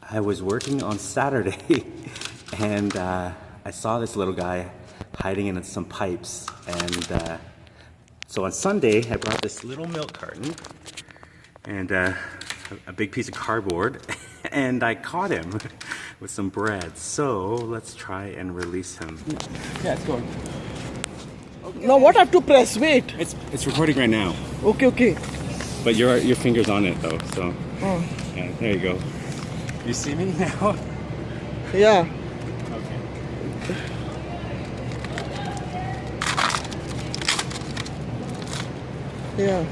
I was working on Saturday and I saw this little guy hiding in some pipes, and so on Sunday I brought this little milk carton and a big piece of cardboard and I caught him with some bread. So let's try and release him. Yeah, it's going. Okay. Now what I have to press? Wait. It's recording right now. Okay. But your finger's on it though, so Oh. yeah, there you go. You see me now? Yeah. Okay. Yeah.